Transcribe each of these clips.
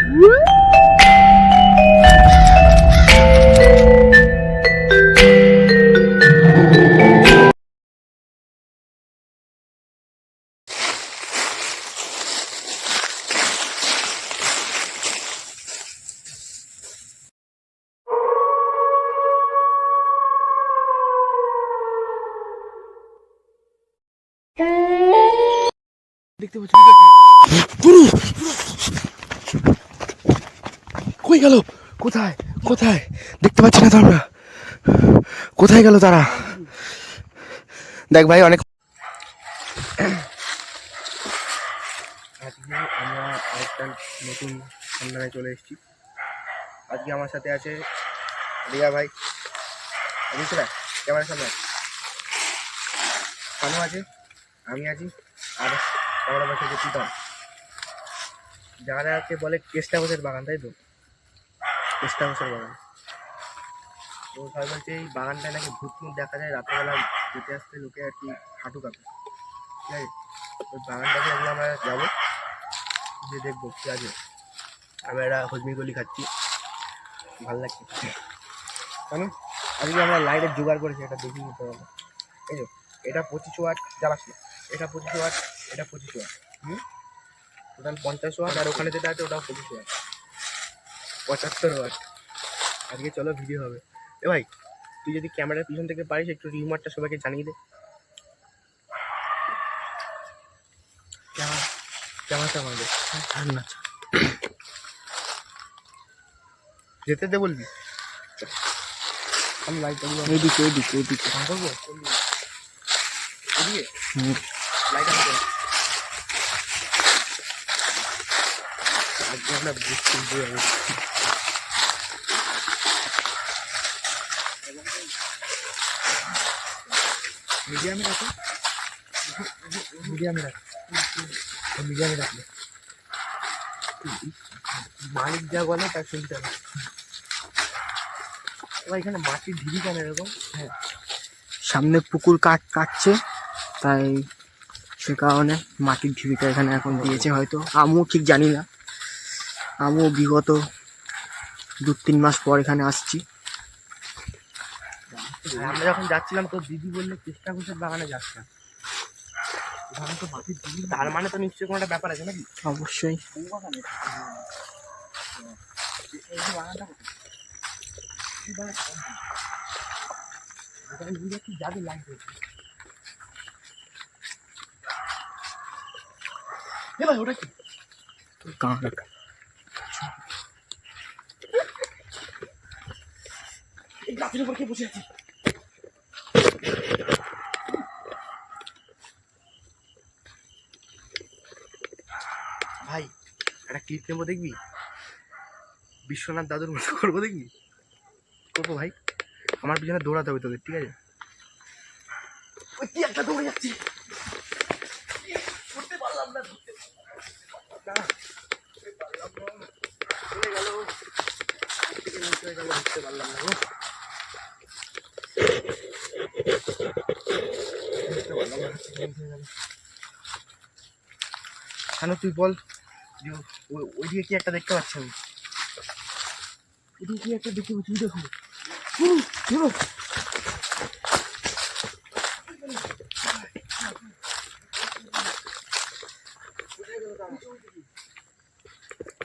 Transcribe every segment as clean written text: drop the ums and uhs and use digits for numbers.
দেখতে পাচ্ছি গুরু কই গেল? কোথায় কোথায় দেখতে পাচ্ছি না তো আমরা। কোথায় গেল তারা? দেখ ভাই অনেক আজকে আমরা আরেকটা নতুন সন্ধানে চলে এসেছি। আজকে আমার সাথে আছে রিয়া ভাই, বুঝতে ক্যামেরার সামনে কানু আছে, আমি আছি, আর ক্যামেরা পাশে যে প্রীতম। যারা আছে বলে কেষ্টা ঘোষের বাগান, তাই তো? কেষ্টা ঘোষের বাগান। তো সবাই বলছে এই বাগানটায় নাকি ভূত মুখ দেখা যায়, রাত্রেবেলা যেতে আসতে লোকে আর কি হাঁটু কাঁপে। ঠিক আছে, ওই বাগানটাকে আজকে আমরা যাবো, যে দেখবো কি আছে। আমরা একটা হজমি গলি খাচ্ছি, ভালো লাগছে কেন। আজকে আমরা লাইটের জোগাড় করেছি, এটা দেখি নিতে হবে। এই যে এটা 25 ওয়াট জ্বালাস না, এটা 25 ওয়াট, এটা 25 ওয়াট, টোটাল 50 ওয়াট। আর ওখানে যেটা আছে ওটাও 25 ওয়াট, 75 ওয়াট। আজকে চলো ভিডিও হবে। এ ভাই, তুই যদি ক্যামেরার পিছন থেকে পারিস একটু রিমোটটা সবাইকে জানিয়ে দে। ক্যামেরাটা আমাদের না যেতে দে বলবি। আমি লাইট এইদিকে এইদিকে এইদিকে করবো, এদিকে লাইট আনতে আজকে আমরা বুঝতে হবে। মিডিয়ামে রাখো, মিডিয়ামে রাখো, মিডিয়ামে রাখলে মালিক যা বলে তার শুনতে হবে। এখানে মাটির ঢিবি কেন এরকম? হ্যাঁ, সামনে পুকুর কাটছে, তাই সে কারণে মাটির ঢিবিটা এখানে এখন দিয়েছে। হয়তো আমিও ঠিক জানি না, আমিও বিগত 2-3 মাস পর এখানে আসছি। আমরা যখন যাচ্ছিলাম তো দিদি বললে চেষ্টা করছে বাগানে যাচ্ছে, তার মানে তো নিশ্চয়ই কোনো একটা ব্যাপার আছে নাকি? অবশ্যই। যাবে লাইট ভাই, ওটা কি এই গাছের উপর কে বসে আছে? ভাই একটা ক্লিপ নেবো, দেখবি? বিশ্বনাথ দাদুর মতো করবো, দেখবি? করবো ভাই, আমার পিছনে দৌড়াতে হবে তোদের, ঠিক আছে? ওই কি একটা দৌড়ে যাচ্ছি, করতে পারলাম না, ধরতে পারলাম না, ধরতে পারলাম না। কেন তুই বল, ওইদিকে কি একটা দেখতে পাচ্ছি আমি, ওইদিকে কি একটা দেখতে পাচ্ছি, দেখো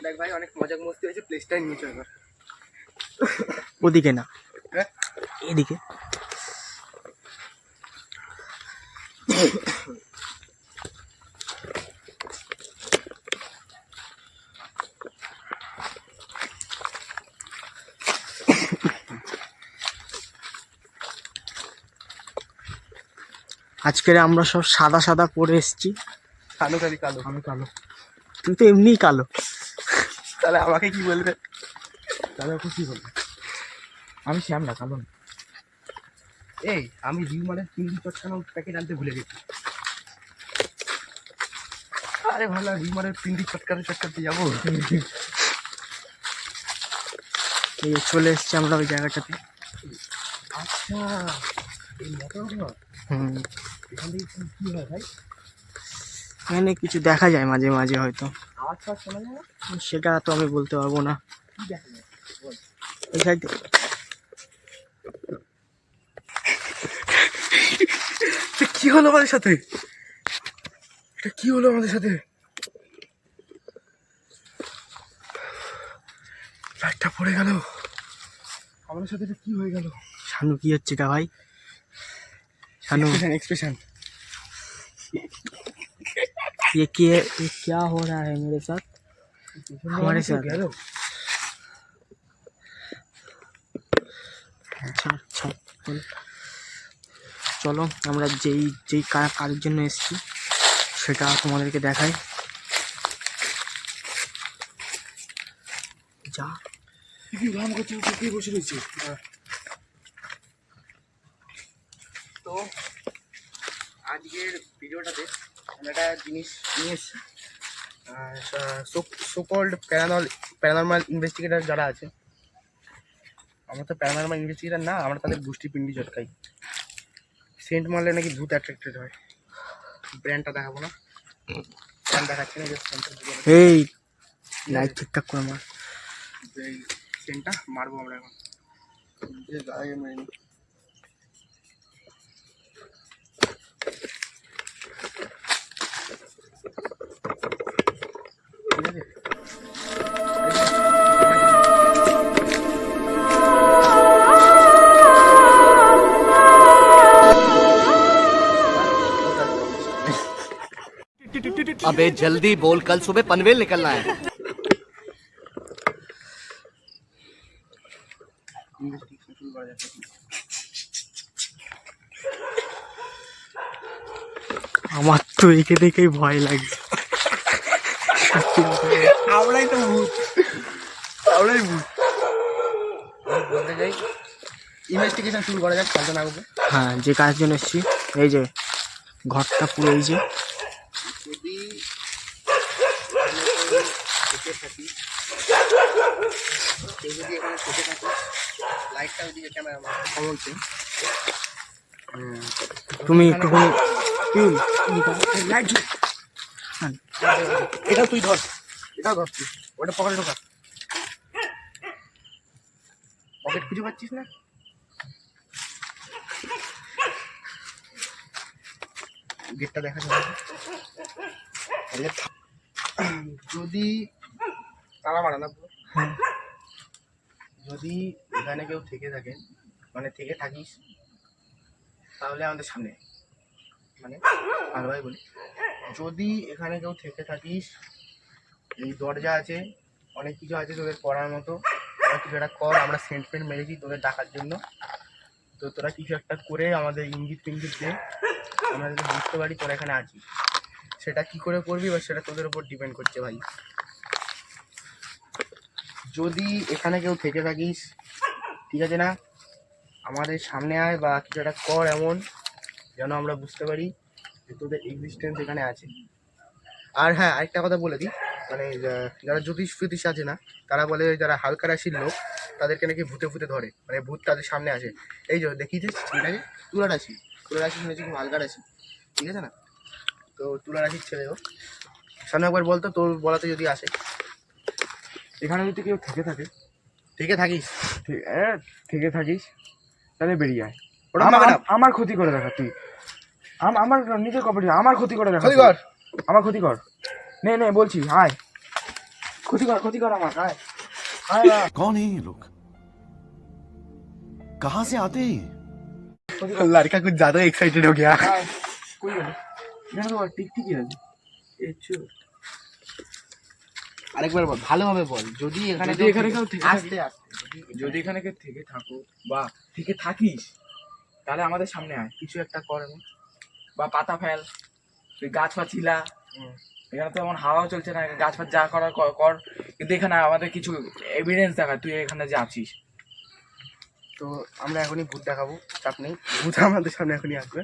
দেখ ভাই, অনেক মজা মস্তি হয়েছে, প্লেসটাই নিয়েছো এবার। ওদিকে না, এদিকে। আজকের আমরা সব সাদা সাদা পরে এসেছি। কালো কালি কালো, আমি কালো, তুই তো এমনিই কালো। তাহলে আমাকে কি বলবে? তাহলে ওকে কি বলবে? আমি শ্যাম না, কালো না। এই আমি রিউমারের 3 চটকানো প্যাকেট আনতে ভুলে গেছি। আরে ভালো, রিউমারের 3 চটকাতে যাবো। এই চলে এসছি আমরা ওই জায়গাটাতে। আচ্ছা, এই মোটর ঘর। এখান থেকে কি হয় ভাই? এখানে কিছু দেখা যায় মাঝে মাঝে হয়তো। আওয়াজ ফাওয়াজ শোনা যায় না? সেটা তো আমি বলতে পারবো না। কি দেখা যায় বল। এই সাইড কি হলো আমাদের সাথে? এটা কি হলো আমাদের সাথে? লাইটটা পড়ে গেল, আমাদের সাথে এটা কি হয়ে গেল? শানু কি হচ্ছে এটা ভাই? শানু एक्सप्रेशन ये क्या हो रहा है मेरे साथ, हमारे साथ? আচ্ছা আচ্ছা চলো আমরা যেই কাজের জন্য এসেছি সেটা তোমাদেরকে দেখাই। যা বসে রয়েছে। তো আজকের ভিডিওটাতে আমরা একটা জিনিস নিয়ে এসেছি। সোকল্ড প্যারানর্মাল ইনভেস্টিগেটর যারা আছে, আমরা তো প্যারানর্মাল ইনভেস্টিগেটর না, আমরা তাদের গোষ্ঠী পিন্ডি চটকাই। সেন্ট মারলে নাকি ভূত অ্যাট্রাক্টেড হয়। ব্র্যান্ডটা দেখাবো না, ব্র্যান্ড দেখাচ্ছি না। এই লাইট ঠিকঠাক করে মার। এই সেন্টটা মারবো আমরা এখন। যে গায়ে মেরে अबे जल्दी बोल, कल सुबह पनवेल निकलना है। আমার তো একে দেখেই ভয় লাগছে। আমরাই তো ভূত, আমরাই ভূত। বলতে যাই ইনভেস্টিগেশন শুরু করা যাক কালকে না হবে। হ্যাঁ, যে কাজের জন্য এসেছি, এই যে ঘরটা পুরো এই যে যদি থেকে থাকি, কেউ যদি এখানে থেকে থাকে, লাইটটা ওইদিকে ক্যামেরা বলছে তুমি একটুখানি লাইট, এটা তুই ধর, এটাও ধর তুই, ওটা পকেটে ঢোকা। পকেট খুঁজে পাচ্ছিস না? গেটটা দেখা যাবে যদি তালা মারা না, যদি এখানে কেউ থেকে থাকে, মানে থেকে থাকিস, তাহলে আমাদের সামনে, মানে ভালোভাবে বলি, যদি এখানে কেউ থেকে থাকিস, এই দরজা আছে, অনেক কিছু আছে তোদের করার মতো, তোরা কিছু একটা কর। আমরা সেন্ট ফেন্ট মেরেছি তোদের ডাকার জন্য, তো তোরা কিছু একটা করে আমাদের ইঙ্গিত ফিঙ্গিত দিয়ে আমরা যদি বুঝতে পারি তোরা এখানে আছিস। সেটা কি করে করবি বা সেটা তোদের উপর ডিপেন্ড করছে ভাই। যদি এখানে কেউ থেকে থাকিস, ঠিক আছে না, আমাদের সামনে আয় বা কিছু একটা কর এমন যেন আমরা বুঝতে পারি যে তোদের এক্সিস্টেন্স এখানে আছে। আর হ্যাঁ, আরেকটা কথা বলে দিই, মানে যারা জ্যোতিষ ফ্যোতিষ আছে না, তারা বলে যারা হালকা রাশির লোক তাদেরকে নাকি ভূতে ভূতে ধরে, মানে ভূত তাদের সামনে আসে। এই যে দেখিয়েছিস ছেলেটাকে, তুলা রাশি শুনেছি খুব হালকা রাশি, ঠিক আছে না? তো তুলা রাশির ছেলে ও। সামনে একবার বলতো তোর বলাতে যদি আসে, এখানে যদি কেউ থেকে থাকে, থেকে থাকিস, থেকে থাকিস, তাহলে বেরিয়ে আয়। ওটা হবে না। আমার ক্ষতি করে দেখা তুই, আমার নিজের কপাল, আমার ক্ষতি করে দেখা, ক্ষতি কর, আমার ক্ষতি কর, নে নে বলছি, আয় ক্ষতি কর আমার, আয় আয় আয়। कौन है ये लोग, कहां से आते हैं? लड़का कुछ ज्यादा एक्साइटेड हो गया। আয়, কই গেল? এখানে তো টিকটিকি আছে। আরেকবার বল, ভালোভাবে বল। যদি এখানে যদি এখানে কেউ থেকে আস্তে আস্তে, যদি এখানে কেউ থেকে থাকো বা থেকে থাকিস, তাহলে আমাদের সামনে আয়, কিছু একটা কর এমন। বা পাতা ফেল, তুই গাছ পাচ্ছিলা, এখানে তো এমন হাওয়া চলছে না, গাছ ফাছ যা করার কর, কিন্তু এখানে আমাদের কিছু এভিডেন্স দেখা তুই এখানে যে আছিস। তো আমরা এখনই ভূত দেখাবো, চাপ নেই, ভূত আমাদের সামনে এখনই আসবে।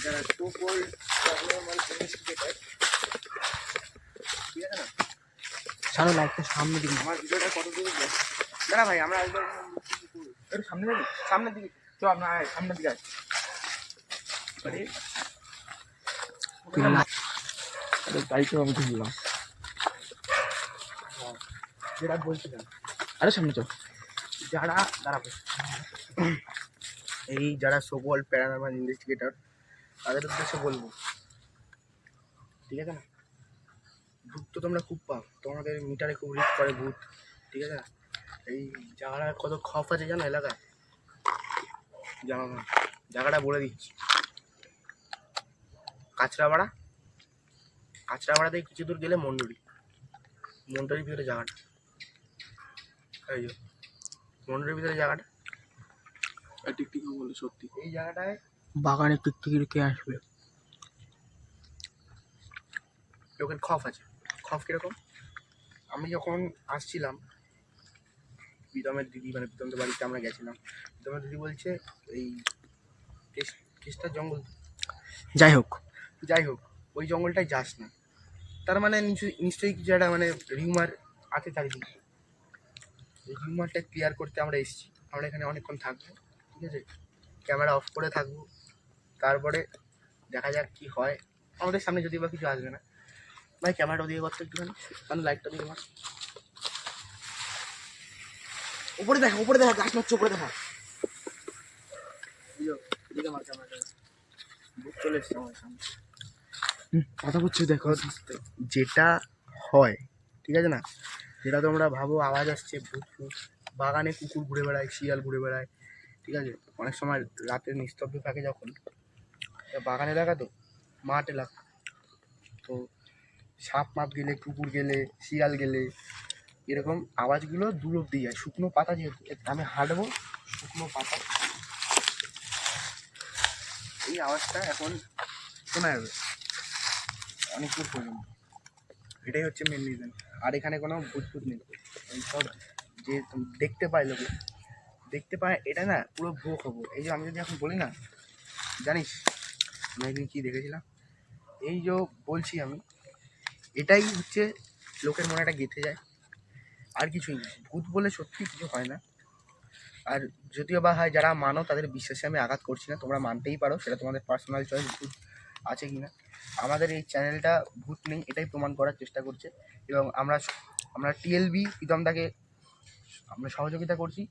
যারা সুপোল প্যারানরমাল ইনভেস্টিগেটর, ঠিক আছে না, ছাড়ো লাইটটা সামনে দিকে। আমার ভিডিওটা কত দূর দাঁড়া ভাই, আমরা একবার একটু সামনে যাবি, সামনের দিকে চ, আমরা সামনের দিকে আসি। তাই তো আমি ঢুকলাম। যেটা বলছিলাম, আরে সামনে চ। যারা দাঁড়াবে এই যারা সোকল প্যারানরমাল ইনভেস্টিগেটর, তাদের উদ্দেশ্যে বলবো, ঠিক আছে না, ভূত তো তোমরা খুব পাও, তোমাদের মিটারে খুব রিস্ক করে ভূত, ঠিক আছে না। এই জায়গাটা কত খফ আছে জানো এলাকায়, জানো না, জায়গাটা বলে দিচ্ছি। কাঁচরাপাড়া, কাঁচরাপাড়া থেকে কিছু দূর গেলে মন্ডরির ভিতরে জায়গাটা, এই যে মন্ডরির ভিতরে জায়গাটা, টিকটিকি বলে সত্যি এই জায়গাটায় বাগানে টিকটিকির কে আসবে? লোকের খফ আছে। খফ কিরকম, আমি যখন আসছিলাম প্রীতমের দিদি, মানে প্রীতমদের বাড়িতে আমরা গেছিলাম, প্রীতমের দিদি বলছে এই কেষ্টার জঙ্গল, যাই হোক, ওই জঙ্গলটায় যাস না। তার মানে নিশ্চয়ই কিছু একটা মানে রিউমার আছে চারিদিকে। এই রিউমারটা ক্লিয়ার করতে আমরা এসেছি। আমরা এখানে অনেকক্ষণ থাকবো, ঠিক আছে, ক্যামেরা অফ করে থাকবো, তারপরে দেখা যাক কি হয়। আমাদের সামনে যদি বা কিছু আসবে না। ভাই ক্যামেরাটা ওদিকে করতে একটুখানি, কারণ লাইটটা দিয়ে মার, উপরে দেখা গাছ মারছে, উপরে দেখা, দিকে মার ক্যামেরাটা, চলে এসছে আমার সামনে। কথা বলছি দেখো। যেটা হয়, ঠিক আছে না, যেটা তোমরা ভাবো আওয়াজ আসছে ভূত ভূত, বাগানে কুকুর ঘুরে বেড়ায়, শিয়াল ঘুরে বেড়ায়, ঠিক আছে, অনেক সময় রাতে নিস্তব্ধ থাকে যখন, বাগান এলাকা তো, মাঠ এলাকা তো, সাপ মাপ গেলে, কুকুর গেলে, শিয়াল গেলে, এরকম আওয়াজগুলো দূর অব্দি যায়। শুকনো পাতা, যেহেতু আমি হাঁটবো, শুকনো পাতা, এই আওয়াজটা এখন শোনা যাবে অনেক দূর পর্যন্ত। এটাই হচ্ছে মেন রিজন। আর এখানে কোনো ভূত নেই, সব যে দেখতে পায় লোকে, দেখতে পায়, এটা না পুরো ভুয়ো খবর। এই যে আমি যদি এখন বলি না, জানিস আমি একদিন কী দেখেছিলাম, এই যে বলছি আমি, এটাই হচ্ছে লোকের মনে একটা গেঁথে যায়, আর কিছুই না। ভূত বলে সত্যি কিছু হয় না। আর যদিও বা হয়, যারা মানো তাদের বিশ্বাসে আমি আঘাত করছি না, তোমরা মানতেই পারো, সেটা তোমাদের পার্সোনাল চয়েস, ভূত আছে কি না। আমাদের এই চ্যানেলটা ভূত নেই এটাই প্রমাণ করার চেষ্টা করছে, এবং আমরা টিএলবি প্রীতমদাকে আমরা সহযোগিতা করছি।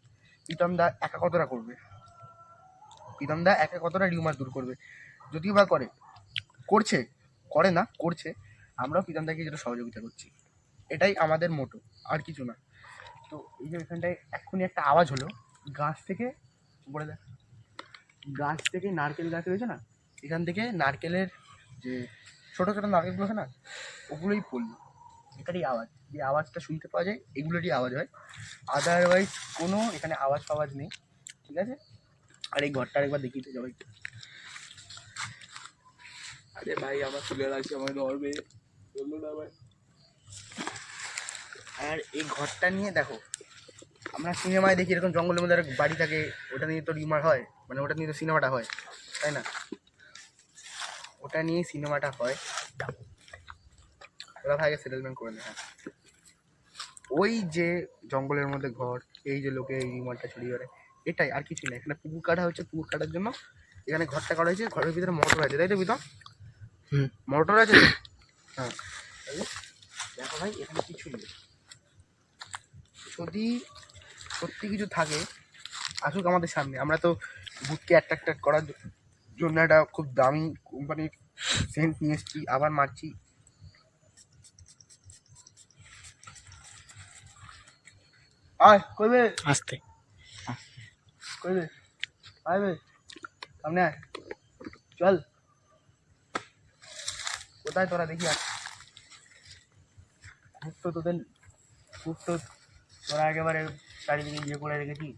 প্রীতমদা একা কতটা করবে, প্রীতমদা একা কতটা রিউমার দূর করবে, যদিও বা করছে, আমরাও প্রীতমদাকে যেটা সহযোগিতা করছি, এটাই আমাদের মোটো, আর কিছু না। তো এই যে এখানটায় এক্ষুনি একটা আওয়াজ হলো, গাছ থেকে উপরে দেখ, গাছ থেকে নারকেল গাছ রয়েছে না, এখান থেকে নারকেলের যে ছোটো ছোটো নারকেলগুলো আছে না, ওগুলোই পড়লো, এটারই আওয়াজ। যে আওয়াজটা শুনতে পাওয়া যায় এগুলোরই আওয়াজ হয়, আদারওয়াইজ কোনো এখানে আওয়াজ ফাওয়াজ নেই, ঠিক আছে। আর এই ঘরটা একবার দেখিয়ে দিতে সবাই। আরে ভাই আমার চলে লাগছে, আমাকে ধরবে, বললো না ভাই। আর এই ঘরটা নিয়ে দেখো, আমরা সিনেমায় দেখি এরকম জঙ্গলের মধ্যে একটা বাড়ি থাকে, ওটা নিয়ে তো রিউমার হয়, মানে ওটা নিয়ে তো সিনেমাটা হয়, তাই না, ওটা নিয়ে সিনেমাটা হয়। ওরা ভাইকে সেটেলমেন্ট করে নেয়। ওই যে জঙ্গলের মধ্যে ঘর, এই যে লোকে এই রিউমারটা ছড়িয়ে বেড়ায়, এটাই, আর কিছুই না। এখানে পুকুর কাটা হচ্ছে, পুকুর কাটার জন্য এখানে ঘরটা করা হয়েছে। ঘরের ভিতরে মোটর আছে, তাই তো বিতম? মোটর আছে তো? হ্যাঁ, দেখো ভাই এখানে কিছু নেই। যদি সত্যি কিছু থাকে আসুক আমাদের সামনে। আমরা তো ভূতকে অ্যাট্রাক্ট করার জন্য একটা খুব দামি কোম্পানির সেন্ট নিয়ে এসেছি, আবার মারছি। আয় কইবে আসতে কইবে, আয়বে সামনে আয়, চল। কোথায় তোরা দেখি আয়। খুব তো তোরা একেবারে চারিদিকে ইয়ে করে রেখেছিস,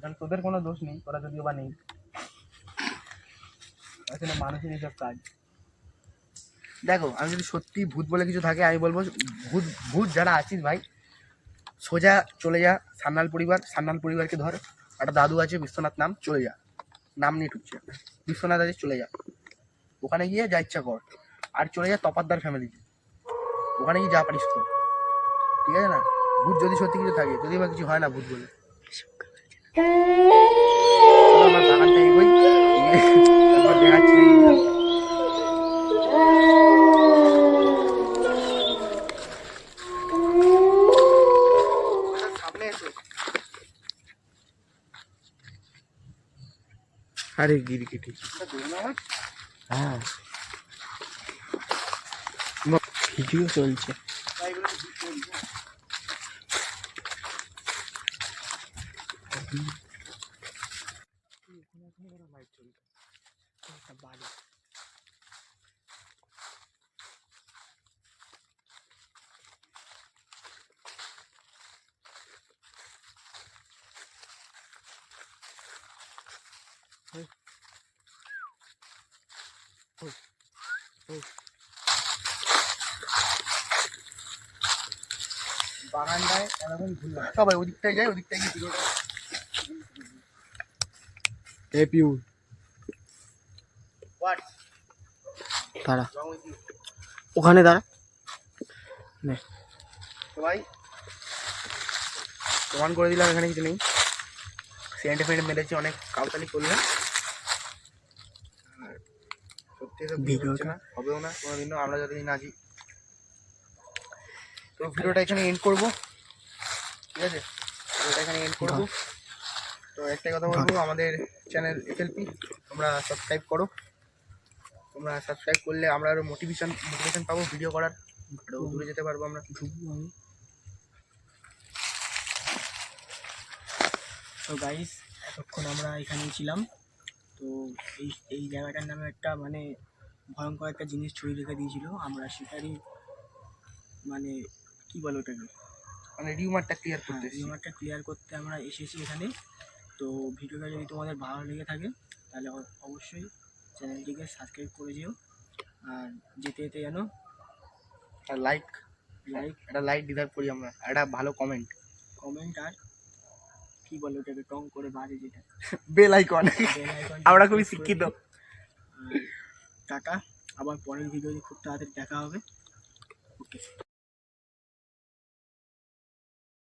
তাহলে তোদের কোনো দোষ নেই, তোরা যদিও বা নেই, আসলে মানুষের এইসব কাজ। দেখো আমি যদি সত্যি ভূত বলে কিছু থাকে, আমি বলবো ভূত যারা আছিস ভাই, সোজা চলে যা সান্যাল পরিবারকে ধর, একটা দাদু আছে বিশ্বনাথ নাম, চলে যা, নাম নিয়ে ঢুকছে বিশ্বনাথ আছে, চলে যা ওখানে গিয়ে যা ইচ্ছা কর, আর চলে যা তপাদ্দার ফ্যামিলিতে, ওখানে গিয়ে যা পারিস কর, ঠিক আছে না? ভূত যদি সত্যি কিছু থাকে, যদি বা কিছু হয় না ভূত বলে, চলো আমার বাগানটা এগোই, তারপর দেখাচ্ছি নাকি সামনে এসো। আরে গিরগিটি, হ্যাঁ ভিডিও চলছে। বাগানটায় এরকম ঘুরলাম, সবাই ওদিকটায় যায়, ওদিকটায় গিয়ে ভিডিওটা এপিউ হোয়াট দাঁড়া, রং উইথ ইউ। ওখানে দাঁড়া নে। তো ভাই প্রমাণ করে দিলাম এখানে কিছু নেই, সেন্টে ফেন্টে মেরেছি, অনেক কাউতালি করলে, আর সত্যি তো ভিডিও হচ্ছে না, হবেও না কোনোদিনও, আমরা যতদিন আছি। তো ভিডিওটা এখানে এন্ড করবো, ঠিক আছে? ভিডিওটা এখানে এন্ড করবো। তো একটাই কথা বলবো, আমাদের চ্যানেল এফএলপি তোমরা সাবস্ক্রাইব করো, তোমরা সাবস্ক্রাইব করলে আমরা আরও মোটিভেশন পাবো ভিডিও করার, আরও দূরে যেতে পারবো আমরা। তো গাইস এতক্ষণ আমরা এখানেই ছিলাম। তো এই এই জায়গাটার নামে একটা মানে ভয়ঙ্কর একটা জিনিস ছড়িয়ে রেখে দিয়েছিল, আমরা সেটারই মানে কি বলে ওটাকে, মানে রিউমারটা ক্লিয়ার করতে এসেছি। রিমারটা ক্লিয়ার করতে আমরা এসেছি এখানে। তো ভিডিওটা যদি তোমাদের ভালো লেগে থাকে তাহলে অবশ্যই চ্যানেলটিকে সাবস্ক্রাইব করে দিও, আর যেতে যেতে যেন আর লাইক একটা লাইক ডিজার্ভ করি আমরা, একটা ভালো কমেন্ট, আর কি বলে ওটাকে টং করে বাজে যেটা বেল আইকন। বেল আইকন, আমরা খুবই শিক্ষিত। টাটা, আবার পরের ভিডিওতে খুব তাড়াতাড়ি দেখা হবে। ওকে।